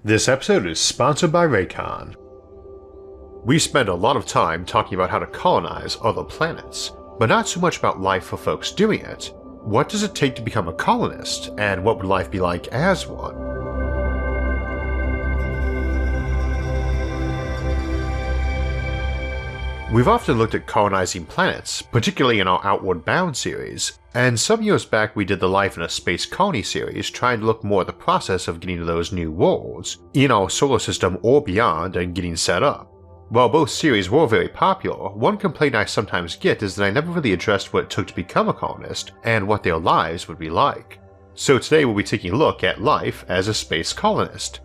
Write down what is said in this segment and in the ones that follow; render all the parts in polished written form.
This episode is sponsored by Raycon. We spend a lot of time talking about how to colonize other planets, but not so much about life for folks doing it. What does it take to become a colonist, and what would life be like as one? We've often looked at colonizing planets, particularly in our Outward Bound series, and some years back we did the Life in a Space Colony series trying to look more at the process of getting to those new worlds, in our solar system or beyond, and getting set up. While both series were very popular, one complaint I sometimes get is that I never really addressed what it took to become a colonist, and what their lives would be like. So today we'll be taking a look at life as a space colonist.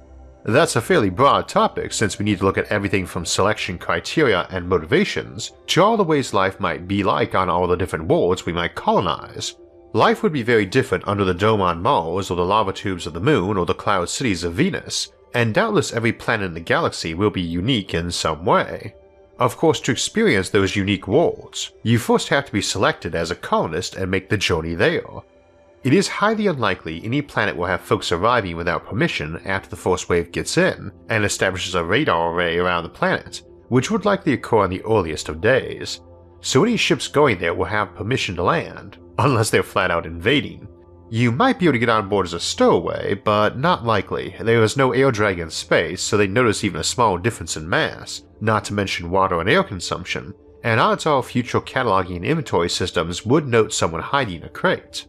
That's a fairly broad topic since we need to look at everything from selection criteria and motivations to all the ways life might be like on all the different worlds we might colonize. Life would be very different under the dome on Mars or the lava tubes of the Moon or the cloud cities of Venus, and doubtless every planet in the galaxy will be unique in some way. Of course, to experience those unique worlds, you first have to be selected as a colonist and make the journey there. It is highly unlikely any planet will have folks arriving without permission after the first wave gets in and establishes a radar array around the planet, which would likely occur on the earliest of days. So any ships going there will have permission to land, unless they're flat out invading. You might be able to get on board as a stowaway, but not likely. There is no air drag in space, so they'd notice even a small difference in mass, not to mention water and air consumption, and odds are future cataloging and inventory systems would note someone hiding a crate.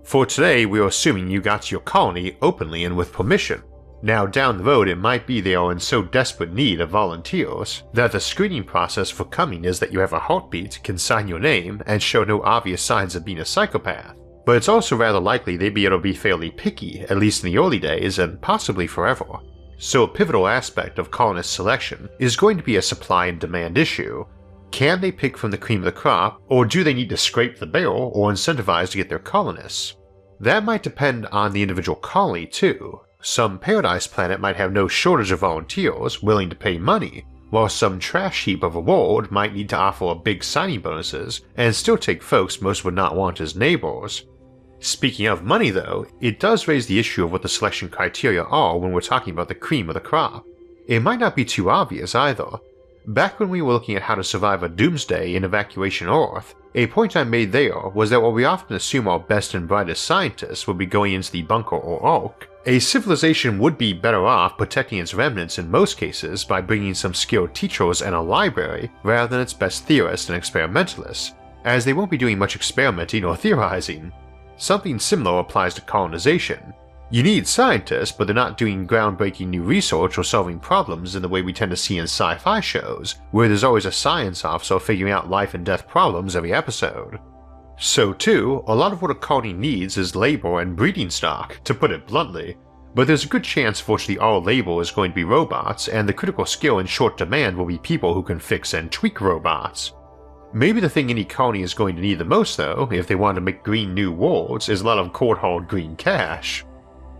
For today, we are assuming you got to your colony openly and with permission. Now down the road it might be they are in so desperate need of volunteers that the screening process for coming is that you have a heartbeat, can sign your name, and show no obvious signs of being a psychopath. But it's also rather likely they'd be able to be fairly picky, at least in the early days and possibly forever. So a pivotal aspect of colonist selection is going to be a supply and demand issue. Can they pick from the cream of the crop, or do they need to scrape the barrel or incentivize to get their colonists? That might depend on the individual colony too. Some paradise planet might have no shortage of volunteers willing to pay money, while some trash heap of a world might need to offer big signing bonuses and still take folks most would not want as neighbors. Speaking of money though, it does raise the issue of what the selection criteria are when we're talking about the cream of the crop. It might not be too obvious either. Back when we were looking at how to survive a doomsday in Evacuation Earth, a point I made there was that while we often assume our best and brightest scientists would be going into the bunker or ark, a civilization would be better off protecting its remnants in most cases by bringing some skilled teachers and a library rather than its best theorists and experimentalists, as they won't be doing much experimenting or theorizing. Something similar applies to colonization. You need scientists, but they're not doing groundbreaking new research or solving problems in the way we tend to see in sci-fi shows, where there's always a science officer figuring out life and death problems every episode. So too, a lot of what a colony needs is labor and breeding stock, to put it bluntly, but there's a good chance virtually all labor is going to be robots, and the critical skill in short demand will be people who can fix and tweak robots. Maybe the thing any colony is going to need the most though, if they want to make green new worlds, is a lot of cold-hard green cash.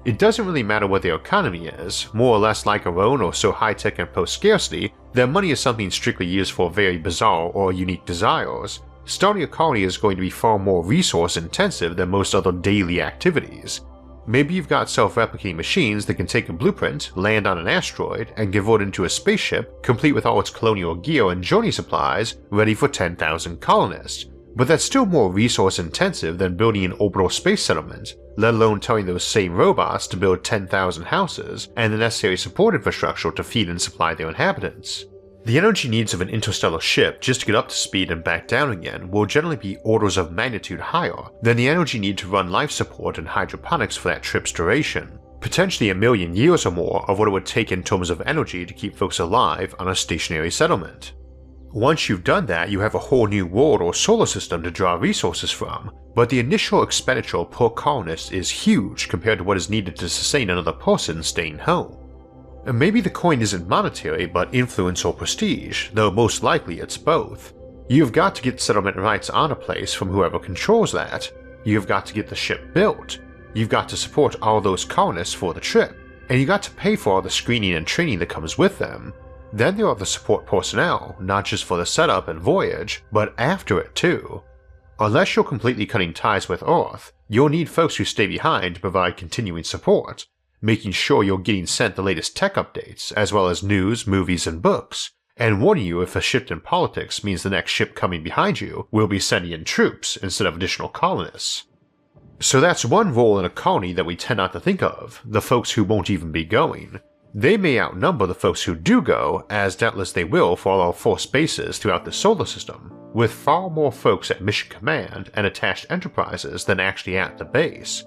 It doesn't really matter what their economy is, more or less like our own or so high-tech and post-scarcity that money is something strictly used for very bizarre or unique desires. Starting a colony is going to be far more resource-intensive than most other daily activities. Maybe you've got self-replicating machines that can take a blueprint, land on an asteroid, and convert it into a spaceship complete with all its colonial gear and journey supplies ready for 10,000 colonists. But that's still more resource-intensive than building an orbital space settlement, let alone telling those same robots to build 10,000 houses and the necessary support infrastructure to feed and supply their inhabitants. The energy needs of an interstellar ship just to get up to speed and back down again will generally be orders of magnitude higher than the energy need to run life support and hydroponics for that trip's duration, potentially a million years or more of what it would take in terms of energy to keep folks alive on a stationary settlement. Once you've done that, you have a whole new world or solar system to draw resources from, but the initial expenditure per colonist is huge compared to what is needed to sustain another person staying home. And maybe the coin isn't monetary but influence or prestige, though most likely it's both. You've got to get settlement rights on a place from whoever controls that, you've got to get the ship built, you've got to support all those colonists for the trip, and you got to pay for all the screening and training that comes with them. Then there are the support personnel, not just for the setup and voyage, but after it too. Unless you're completely cutting ties with Earth, you'll need folks who stay behind to provide continuing support. making sure you're getting sent the latest tech updates, as well as news, movies, and books, and warning you if a shift in politics means the next ship coming behind you will be sending in troops instead of additional colonists. So that's one role in a colony that we tend not to think of, the folks who won't even be going. They may outnumber the folks who do go, as doubtless they will for all our force bases throughout the solar system, with far more folks at mission command and attached enterprises than actually at the base.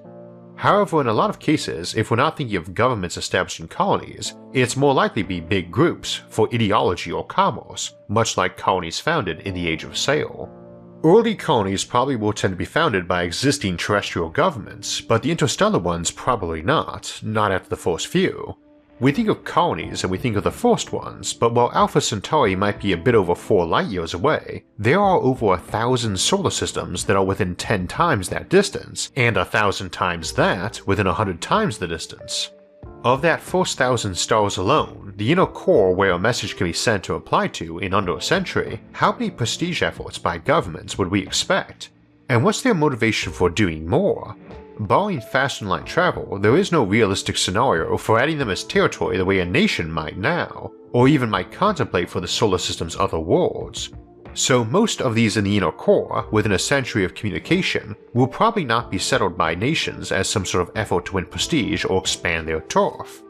However, in a lot of cases, if we're not thinking of governments establishing colonies, it's more likely to be big groups for ideology or commerce, much like colonies founded in the Age of Sail. Early colonies probably will tend to be founded by existing terrestrial governments, but the interstellar ones probably not after the first few. We think of colonies and we think of the first ones, but while Alpha Centauri might be a bit over 4 light-years away, there are over 1,000 solar systems that are within 10 times that distance, and 1,000 times that within 100 times the distance. Of that first 1,000 stars alone, the inner core where a message can be sent or applied to in under a century, how many prestige efforts by governments would we expect? And what's their motivation for doing more? Barring fast and light travel, there is no realistic scenario for adding them as territory the way a nation might now, or even might contemplate for the solar system's other worlds. So most of these in the inner core, within a century of communication, will probably not be settled by nations as some sort of effort to win prestige or expand their turf.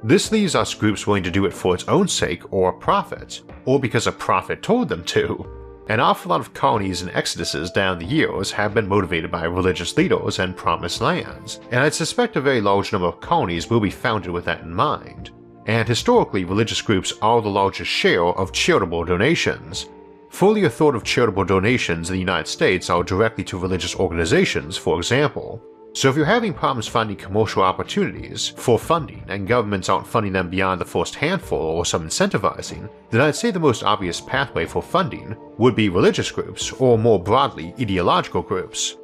This leaves us groups willing to do it for its own sake or profit, or because a prophet told them to. An awful lot of colonies and exoduses down the years have been motivated by religious leaders and promised lands, and I'd suspect a very large number of colonies will be founded with that in mind. And historically, religious groups are the largest share of charitable donations. Fully a third of charitable donations in the United States are directly to religious organizations, for example. So if you're having problems finding commercial opportunities for funding and governments aren't funding them beyond the first handful or some incentivizing, then I'd say the most obvious pathway for funding would be religious groups or more broadly ideological groups.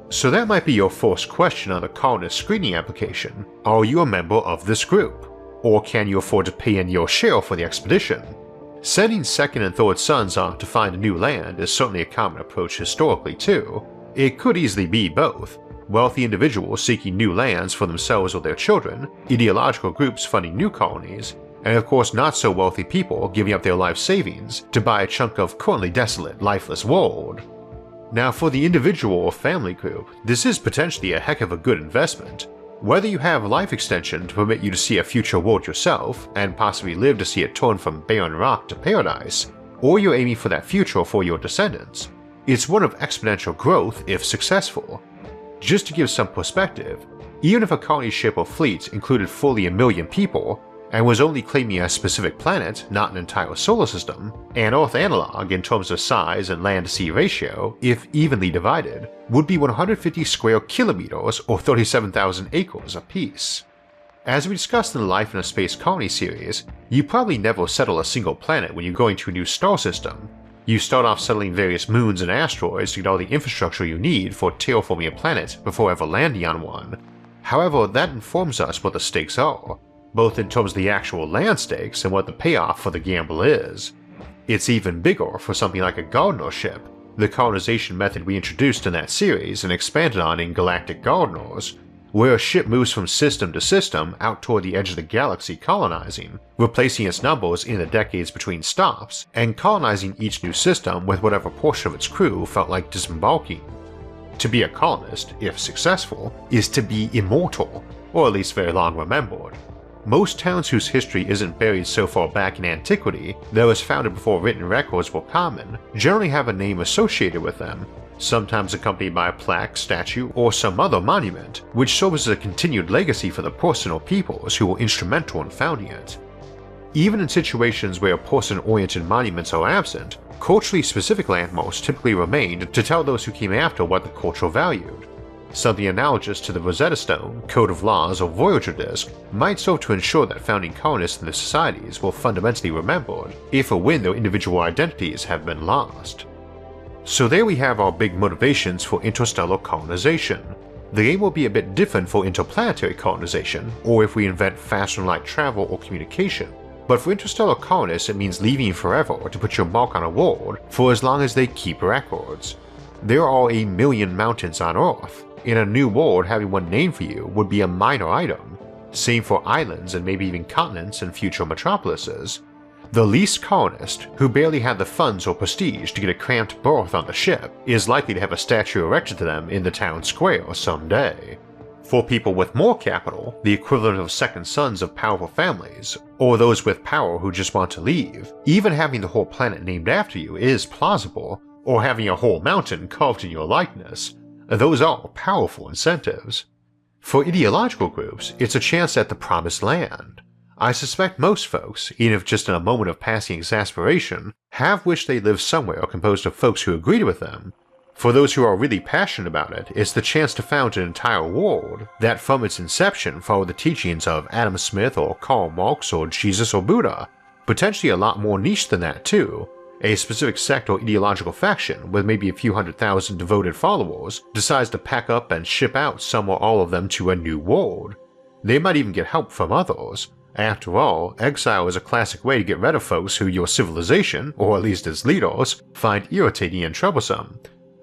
So that might be your first question on the colonist screening application. Are you a member of this group? Or can you afford to pay in your share for the expedition? Sending second and third sons off to find a new land is certainly a common approach historically too. It could easily be both. Wealthy individuals seeking new lands for themselves or their children, ideological groups funding new colonies, and of course not so wealthy people giving up their life savings to buy a chunk of currently desolate, lifeless world. Now for the individual or family group, this is potentially a heck of a good investment. Whether you have life extension to permit you to see a future world yourself, and possibly live to see it turn from barren rock to paradise, or you're aiming for that future for your descendants, it's one of exponential growth if successful. Just to give some perspective, even if a colony ship or fleet included fully 1 million people, and was only claiming a specific planet, not an entire solar system, an Earth analog in terms of size and land-to-sea ratio, if evenly divided, would be 150 square kilometers or 37,000 acres apiece. As we discussed in the Life in a Space Colony series, you probably never settle a single planet when you're going to a new star system. You start off settling various moons and asteroids to get all the infrastructure you need for terraforming a planet before ever landing on one. However, that informs us what the stakes are, both in terms of the actual land stakes and what the payoff for the gamble is. It's even bigger for something like a Gardener ship, the colonization method we introduced in that series and expanded on in Galactic Gardeners, where a ship moves from system to system out toward the edge of the galaxy colonizing, replacing its numbers in the decades between stops, and colonizing each new system with whatever portion of its crew felt like disembarking. To be a colonist, if successful, is to be immortal, or at least very long remembered. Most towns whose history isn't buried so far back in antiquity that was founded before written records were common generally have a name associated with them, sometimes accompanied by a plaque, statue, or some other monument, which serves as a continued legacy for the person or peoples who were instrumental in founding it. Even in situations where person-oriented monuments are absent, culturally specific landmarks typically remained to tell those who came after what the culture valued. Something analogous to the Rosetta Stone, Code of Laws, or Voyager Disk might serve to ensure that founding colonists in their societies were fundamentally remembered if or when their individual identities have been lost. So there we have our big motivations for interstellar colonization. The aim will be a bit different for interplanetary colonization, or if we invent faster than light travel or communication, but for interstellar colonists it means leaving forever to put your mark on a world for as long as they keep records. There are 1,000,000 mountains on Earth. In a new world, having one named for you would be a minor item. Same for islands and maybe even continents and future metropolises. The least colonist, who barely had the funds or prestige to get a cramped berth on the ship, is likely to have a statue erected to them in the town square someday. For people with more capital, the equivalent of second sons of powerful families, or those with power who just want to leave, even having the whole planet named after you is plausible, or having a whole mountain carved in your likeness. Those are powerful incentives. For ideological groups, it's a chance at the promised land. I suspect most folks, even if just in a moment of passing exasperation, have wished they lived somewhere composed of folks who agreed with them. For those who are really passionate about it, it's the chance to found an entire world that from its inception followed the teachings of Adam Smith or Karl Marx or Jesus or Buddha, potentially a lot more niche than that too. A specific sect or ideological faction with maybe a few 100,000 devoted followers decides to pack up and ship out some or all of them to a new world. They might even get help from others. After all, exile is a classic way to get rid of folks who your civilization, or at least its leaders, find irritating and troublesome.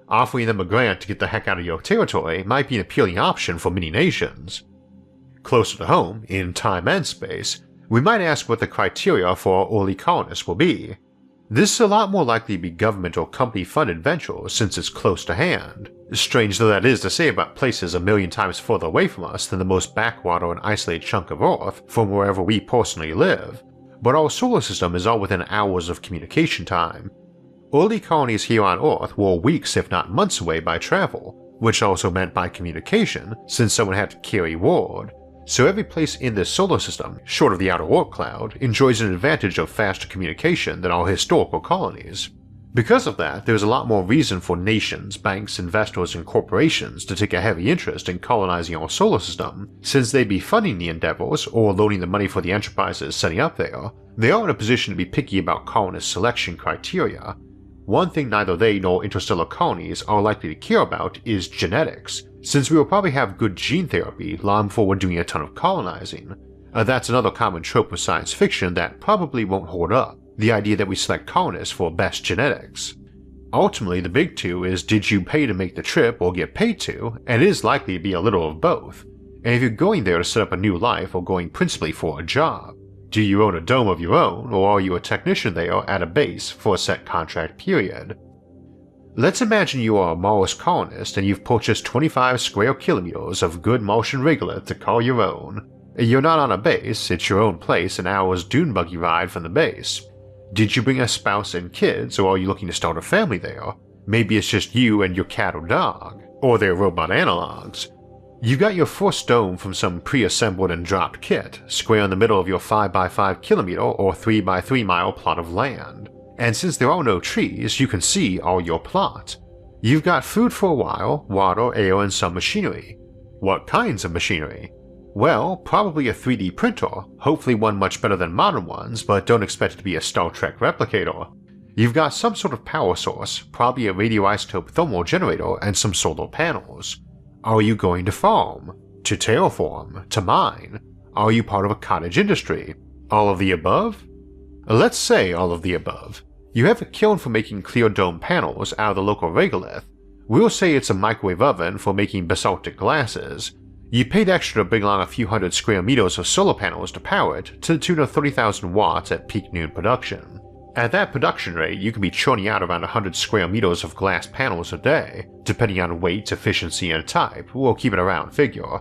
Offering them a grant to get the heck out of your territory might be an appealing option for many nations. Closer to home, in time and space, we might ask what the criteria for our early colonists will be. This is a lot more likely to be government or company-funded ventures since it's close to hand. Strange though that is to say about places a million times further away from us than the most backwater and isolated chunk of Earth from wherever we personally live, but our solar system is all within hours of communication time. Early colonies here on Earth were weeks if not months away by travel, which also meant by communication since someone had to carry word, so every place in this solar system, short of the outer Oort cloud, enjoys an advantage of faster communication than our historical colonies. Because of that, there's a lot more reason for nations, banks, investors, and corporations to take a heavy interest in colonizing our solar system, since they'd be funding the endeavors or loaning the money for the enterprises setting up there. They are in a position to be picky about colonist selection criteria. One thing neither they nor interstellar colonies are likely to care about is genetics, since we will probably have good gene therapy long before we're doing a ton of colonizing. That's another common trope of science fiction that probably won't hold up, the idea that we select colonists for best genetics. Ultimately, the big two is did you pay to make the trip or get paid to, and it is likely to be a little of both. And if you're going there to set up a new life or going principally for a job, do you own a dome of your own, or are you a technician there at a base for a set contract period? Let's imagine you are a Mars colonist and you've purchased 25 square kilometers of good Martian regolith to call your own. You're not on a base, it's your own place, an hour's dune buggy ride from the base. Did you bring a spouse and kids, or are you looking to start a family there? Maybe it's just you and your cat or dog, or their robot analogs. You got your first dome from some pre-assembled and dropped kit, square in the middle of your 5x5 kilometer or 3x3 mile plot of land. And since there are no trees, you can see all your plot. You've got food for a while, water, air, and some machinery. What kinds of machinery? Well, probably a 3D printer, hopefully one much better than modern ones, but don't expect it to be a Star Trek replicator. You've got some sort of power source, probably a radioisotope thermal generator and some solar panels. Are you going to farm? To terraform? To mine? Are you part of a cottage industry? All of the above? Let's say all of the above. You have a kiln for making clear dome panels out of the local regolith. We'll say it's a microwave oven for making basaltic glasses. You paid extra to bring along a few hundred square meters of solar panels to power it to the tune of 30,000 watts at peak noon production. At that production rate, you can be churning out around 100 square meters of glass panels a day, depending on weight, efficiency, and type. We'll keep it a round figure.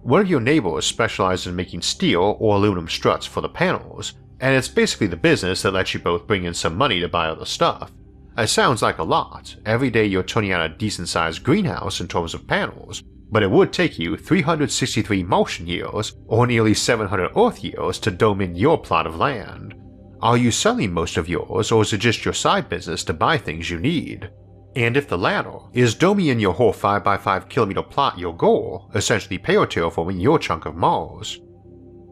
One of your neighbors specializes in making steel or aluminum struts for the panels, and it's basically the business that lets you both bring in some money to buy other stuff. It sounds like a lot. Every day you're turning out a decent-sized greenhouse in terms of panels, but it would take you 363 Martian years, or nearly 700 Earth years, to dome in your plot of land. Are you selling most of yours, or is it just your side business to buy things you need? And if the latter, is doming in your whole 5x5 kilometer plot your goal, essentially terraforming your chunk of Mars?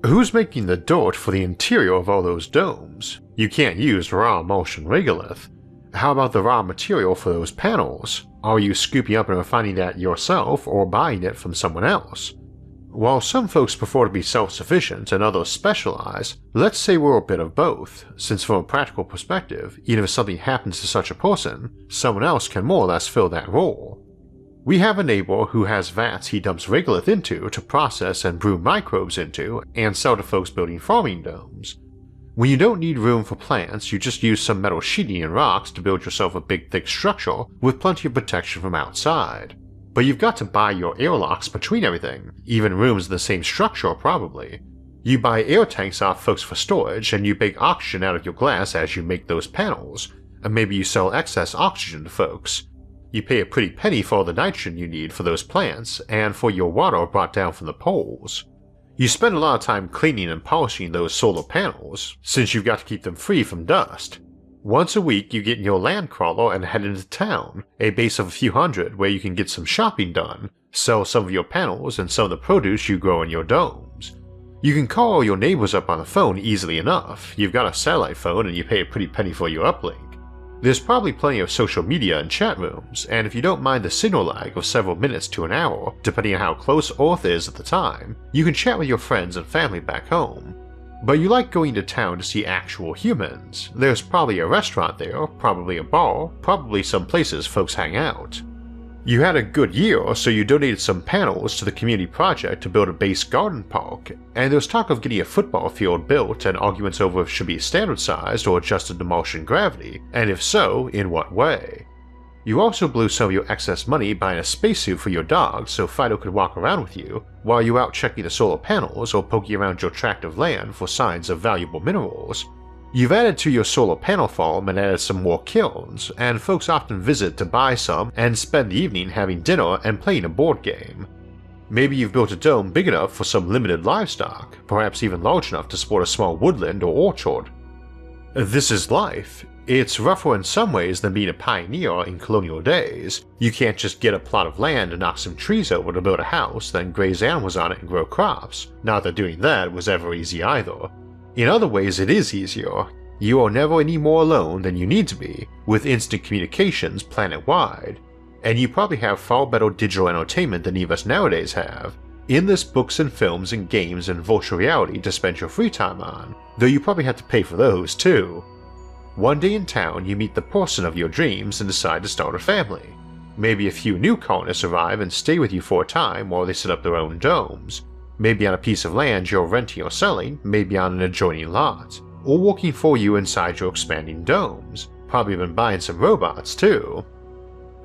Who's making the dirt for the interior of all those domes? You can't use raw Martian regolith. How about the raw material for those panels? Are you scooping up and refining that yourself, or buying it from someone else? While some folks prefer to be self-sufficient and others specialize, let's say we're a bit of both, since from a practical perspective, even if something happens to such a person, someone else can more or less fill that role. We have a neighbor who has vats he dumps regolith into to process and brew microbes into and sell to folks building farming domes. When you don't need room for plants, you just use some metal sheeting and rocks to build yourself a big thick structure with plenty of protection from outside. But you've got to buy your airlocks between everything, even rooms in the same structure probably. You buy air tanks off folks for storage, and you bake oxygen out of your glass as you make those panels, and maybe you sell excess oxygen to folks. You pay a pretty penny for all the nitrogen you need for those plants, and for your water brought down from the poles. You spend a lot of time cleaning and polishing those solar panels, since you've got to keep them free from dust. Once a week you get in your land crawler and head into town, a base of a few hundred where you can get some shopping done, sell some of your panels and some of the produce you grow in your domes. You can call all your neighbors up on the phone easily enough. You've got a satellite phone and you pay a pretty penny for your uplink. There's probably plenty of social media and chat rooms, and if you don't mind the signal lag of several minutes to an hour, depending on how close Earth is at the time, you can chat with your friends and family back home. But you like going to town to see actual humans. There's probably a restaurant there, probably a bar, probably some places folks hang out. You had a good year, so you donated some panels to the community project to build a base garden park, and there's talk of getting a football field built and arguments over if it should be standard sized or adjusted to Martian gravity, and if so, in what way. You also blew some of your excess money buying a spacesuit for your dog so Fido could walk around with you while you out checking the solar panels or poking around your tract of land for signs of valuable minerals. You've added to your solar panel farm and added some more kilns, and folks often visit to buy some and spend the evening having dinner and playing a board game. Maybe you've built a dome big enough for some limited livestock, perhaps even large enough to support a small woodland or orchard. This is life. It's rougher in some ways than being a pioneer in colonial days. You can't just get a plot of land and knock some trees over to build a house, then graze animals on it and grow crops. Not that doing that was ever easy either. In other ways it is easier. You are never any more alone than you need to be, with instant communications planet-wide. And you probably have far better digital entertainment than any of us nowadays have. Endless books and films and games and virtual reality to spend your free time on, though you probably have to pay for those too. One day in town you meet the person of your dreams and decide to start a family. Maybe a few new colonists arrive and stay with you for a time while they set up their own domes. Maybe on a piece of land you're renting or selling, maybe on an adjoining lot, or working for you inside your expanding domes. Probably been buying some robots too.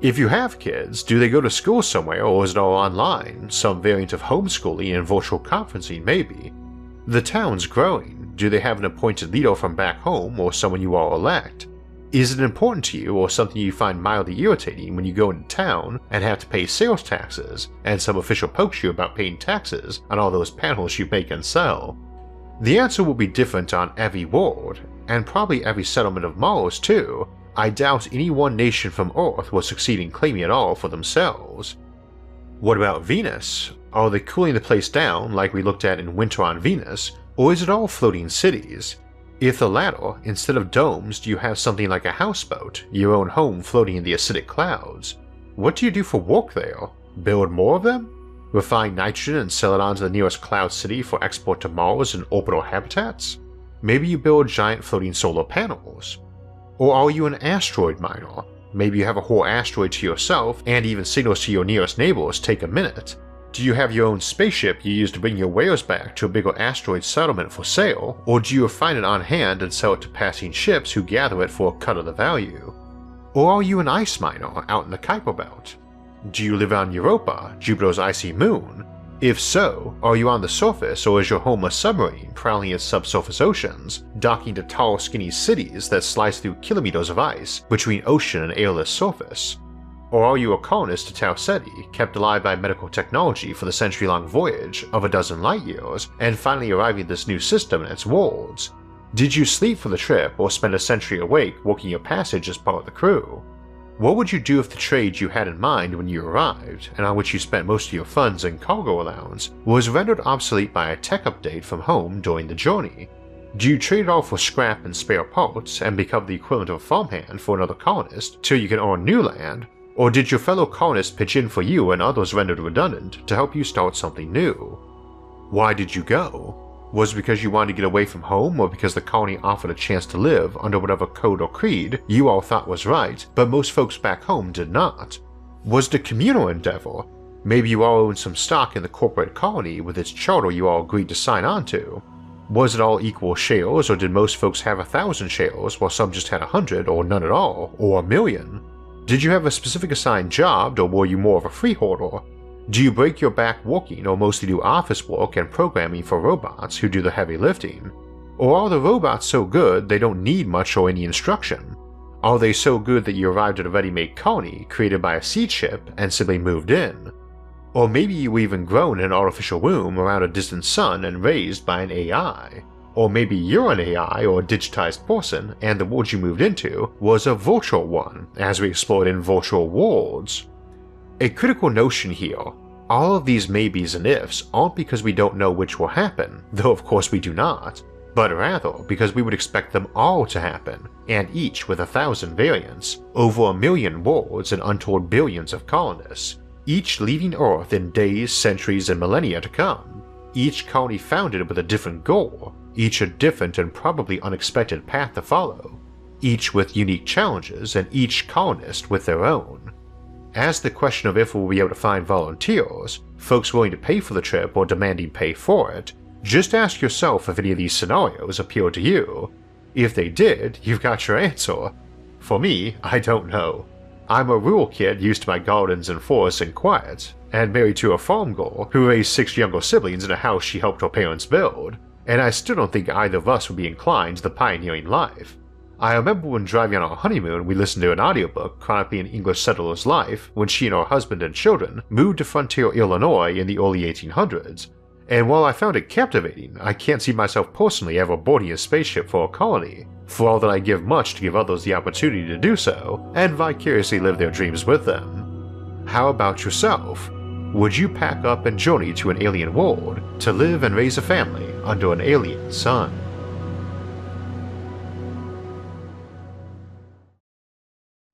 If you have kids, do they go to school somewhere or is it all online, some variant of homeschooling and virtual conferencing maybe? The town's growing. Do they have an appointed leader from back home or someone you all elect? Is it important to you or something you find mildly irritating when you go into town and have to pay sales taxes, and some official pokes you about paying taxes on all those panels you make and sell? The answer will be different on every world, and probably every settlement of Mars too. I doubt any one nation from Earth will succeed in claiming it all for themselves. What about Venus? Are they cooling the place down like we looked at in Winter on Venus, or is it all floating cities? If the latter, instead of domes do you have something like a houseboat, your own home floating in the acidic clouds? What do you do for work there? Build more of them? Refine nitrogen and sell it on to the nearest cloud city for export to Mars and orbital habitats? Maybe you build giant floating solar panels. Or are you an asteroid miner? Maybe you have a whole asteroid to yourself and even signals to your nearest neighbors take a minute. Do you have your own spaceship you use to bring your wares back to a bigger asteroid settlement for sale, or do you refine it on hand and sell it to passing ships who gather it for a cut of the value? Or are you an ice miner out in the Kuiper Belt? Do you live on Europa, Jupiter's icy moon? If so, are you on the surface or is your home a submarine prowling its subsurface oceans, docking to tall skinny cities that slice through kilometers of ice between ocean and airless surface? Or are you a colonist to Tau Ceti, kept alive by medical technology for the century-long voyage of a dozen light years, and finally arriving at this new system and its worlds? Did you sleep for the trip or spend a century awake working your passage as part of the crew? What would you do if the trade you had in mind when you arrived, and on which you spent most of your funds and cargo allowance, was rendered obsolete by a tech update from home during the journey? Do you trade it all for scrap and spare parts and become the equivalent of a farmhand for another colonist till you can earn new land? Or did your fellow colonists pitch in for you and others rendered redundant to help you start something new? Why did you go? Was it because you wanted to get away from home, or because the colony offered a chance to live under whatever code or creed you all thought was right, but most folks back home did not? Was it a communal endeavor? Maybe you all owned some stock in the corporate colony with its charter you all agreed to sign on to. Was it all equal shares, or did most folks have 1,000 shares while some just had 100 or none at all, or 1,000,000? Did you have a specific assigned job, or were you more of a freeholder? Do you break your back working or mostly do office work and programming for robots who do the heavy lifting? Or are the robots so good they don't need much or any instruction? Are they so good that you arrived at a ready-made colony created by a seed ship and simply moved in? Or maybe you were even grown in an artificial womb around a distant sun and raised by an AI. Or maybe you're an AI or a digitized person and the world you moved into was a virtual one, as we explored in Virtual Worlds. A critical notion here: all of these maybes and ifs aren't because we don't know which will happen, though of course we do not, but rather because we would expect them all to happen, and each with 1,000 variants, over 1,000,000 worlds and untold billions of colonists, each leaving Earth in days, centuries, and millennia to come, each colony founded with a different goal, each a different and probably unexpected path to follow, each with unique challenges and each colonist with their own. As the question of if we'll be able to find volunteers, folks willing to pay for the trip or demanding pay for it, just ask yourself if any of these scenarios appeal to you. If they did, you've got your answer. For me, I don't know. I'm a rural kid used to my gardens and forests and quiet, and married to a farm girl who raised 6 younger siblings in a house she helped her parents build, and I still don't think either of us would be inclined to the pioneering life. I remember when driving on our honeymoon we listened to an audiobook chronicling an English settler's life when she and her husband and children moved to frontier Illinois in the early 1800s, and while I found it captivating, I can't see myself personally ever boarding a spaceship for a colony, for all that I give much to give others the opportunity to do so, and vicariously live their dreams with them. How about yourself? Would you pack up and journey to an alien world to live and raise a family under an alien sun?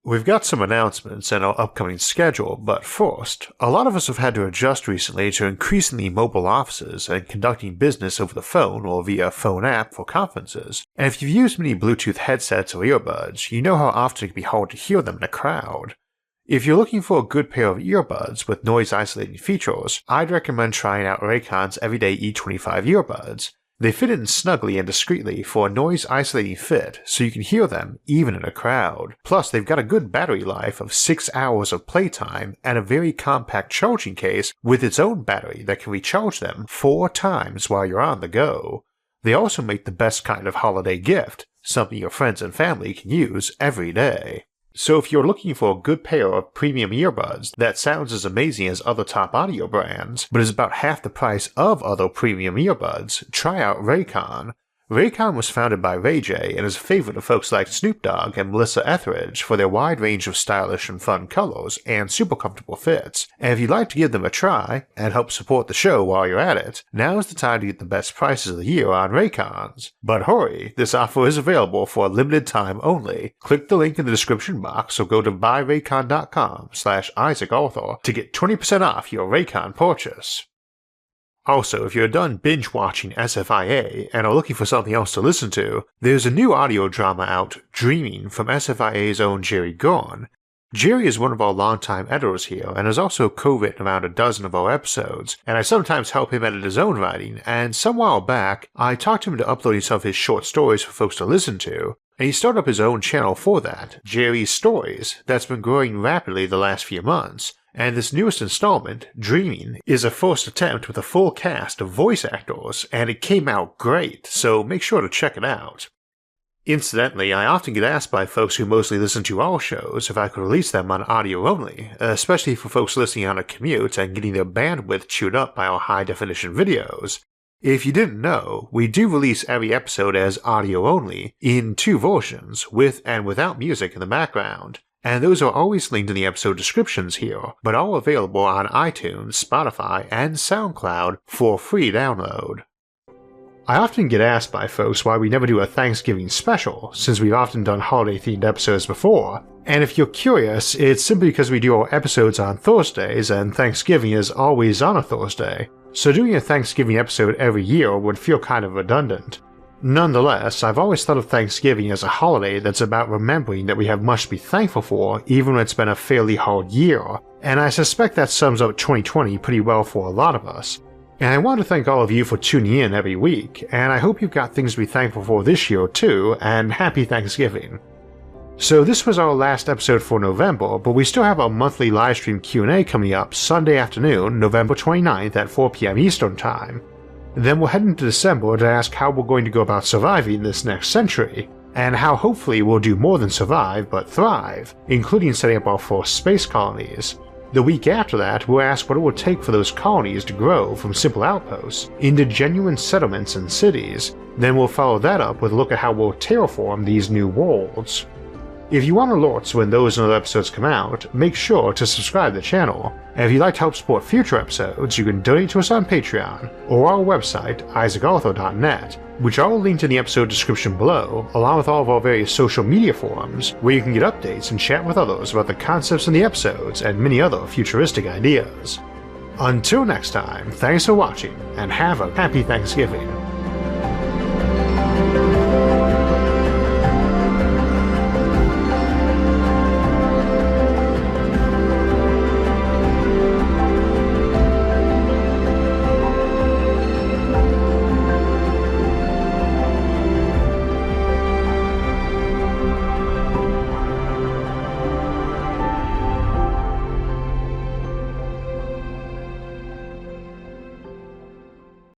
We've got some announcements and our upcoming schedule, but first, a lot of us have had to adjust recently to increasingly mobile offices and conducting business over the phone or via phone app for conferences, and if you've used many Bluetooth headsets or earbuds, you know how often it can be hard to hear them in a crowd. If you're looking for a good pair of earbuds with noise isolating features, I'd recommend trying out Raycon's Everyday E25 earbuds. They fit in snugly and discreetly for a noise isolating fit so you can hear them even in a crowd. Plus they've got a good battery life of 6 hours of playtime and a very compact charging case with its own battery that can recharge them 4 times while you're on the go. They also make the best kind of holiday gift, something your friends and family can use every day. So if you're looking for a good pair of premium earbuds that sounds as amazing as other top audio brands, but is about half the price of other premium earbuds, try out Raycon. Raycon was founded by Ray J and is a favorite of folks like Snoop Dogg and Melissa Etheridge for their wide range of stylish and fun colors and super comfortable fits, and if you'd like to give them a try and help support the show while you're at it, now's the time to get the best prices of the year on Raycons. But hurry, this offer is available for a limited time only. Click the link in the description box or go to buyraycon.com/IsaacArthur to get 20% off your Raycon purchase. Also, if you're done binge-watching SFIA and are looking for something else to listen to, there's a new audio drama out, Dreaming, from SFIA's own Jerry Gorn. Jerry is one of our longtime editors here and has also co-written around a dozen of our episodes, and I sometimes help him edit his own writing, and some while back, I talked to him into uploading some of his short stories for folks to listen to, and he started up his own channel for that, Jerry's Stories, that's been growing rapidly the last few months. And this newest installment, Dreaming, is a first attempt with a full cast of voice actors, and it came out great, so make sure to check it out. Incidentally, I often get asked by folks who mostly listen to our shows if I could release them on audio only, especially for folks listening on a commute and getting their bandwidth chewed up by our high-definition videos. If you didn't know, we do release every episode as audio only, in 2 versions, with and without music in the background. And those are always linked in the episode descriptions here, but all available on iTunes, Spotify, and SoundCloud for free download. I often get asked by folks why we never do a Thanksgiving special, since we've often done holiday-themed episodes before, and if you're curious, it's simply because we do our episodes on Thursdays and Thanksgiving is always on a Thursday, so doing a Thanksgiving episode every year would feel kind of redundant. Nonetheless, I've always thought of Thanksgiving as a holiday that's about remembering that we have much to be thankful for even when it's been a fairly hard year, and I suspect that sums up 2020 pretty well for a lot of us. And I want to thank all of you for tuning in every week, and I hope you've got things to be thankful for this year too, and happy Thanksgiving. So this was our last episode for November, but we still have our monthly livestream Q&A coming up Sunday afternoon, November 29th at 4 PM Eastern Time. Then we'll head into December to ask how we're going to go about surviving this next century, and how hopefully we'll do more than survive but thrive, including setting up our first space colonies. The week after that, we'll ask what it will take for those colonies to grow from simple outposts into genuine settlements and cities. Then we'll follow that up with a look at how we'll terraform these new worlds. If you want alerts when those and other episodes come out, make sure to subscribe to the channel, and if you'd like to help support future episodes, you can donate to us on Patreon, or our website, isaacarthur.net, which I'll link in the episode description below, along with all of our various social media forums, where you can get updates and chat with others about the concepts in the episodes and many other futuristic ideas. Until next time, thanks for watching, and have a happy Thanksgiving.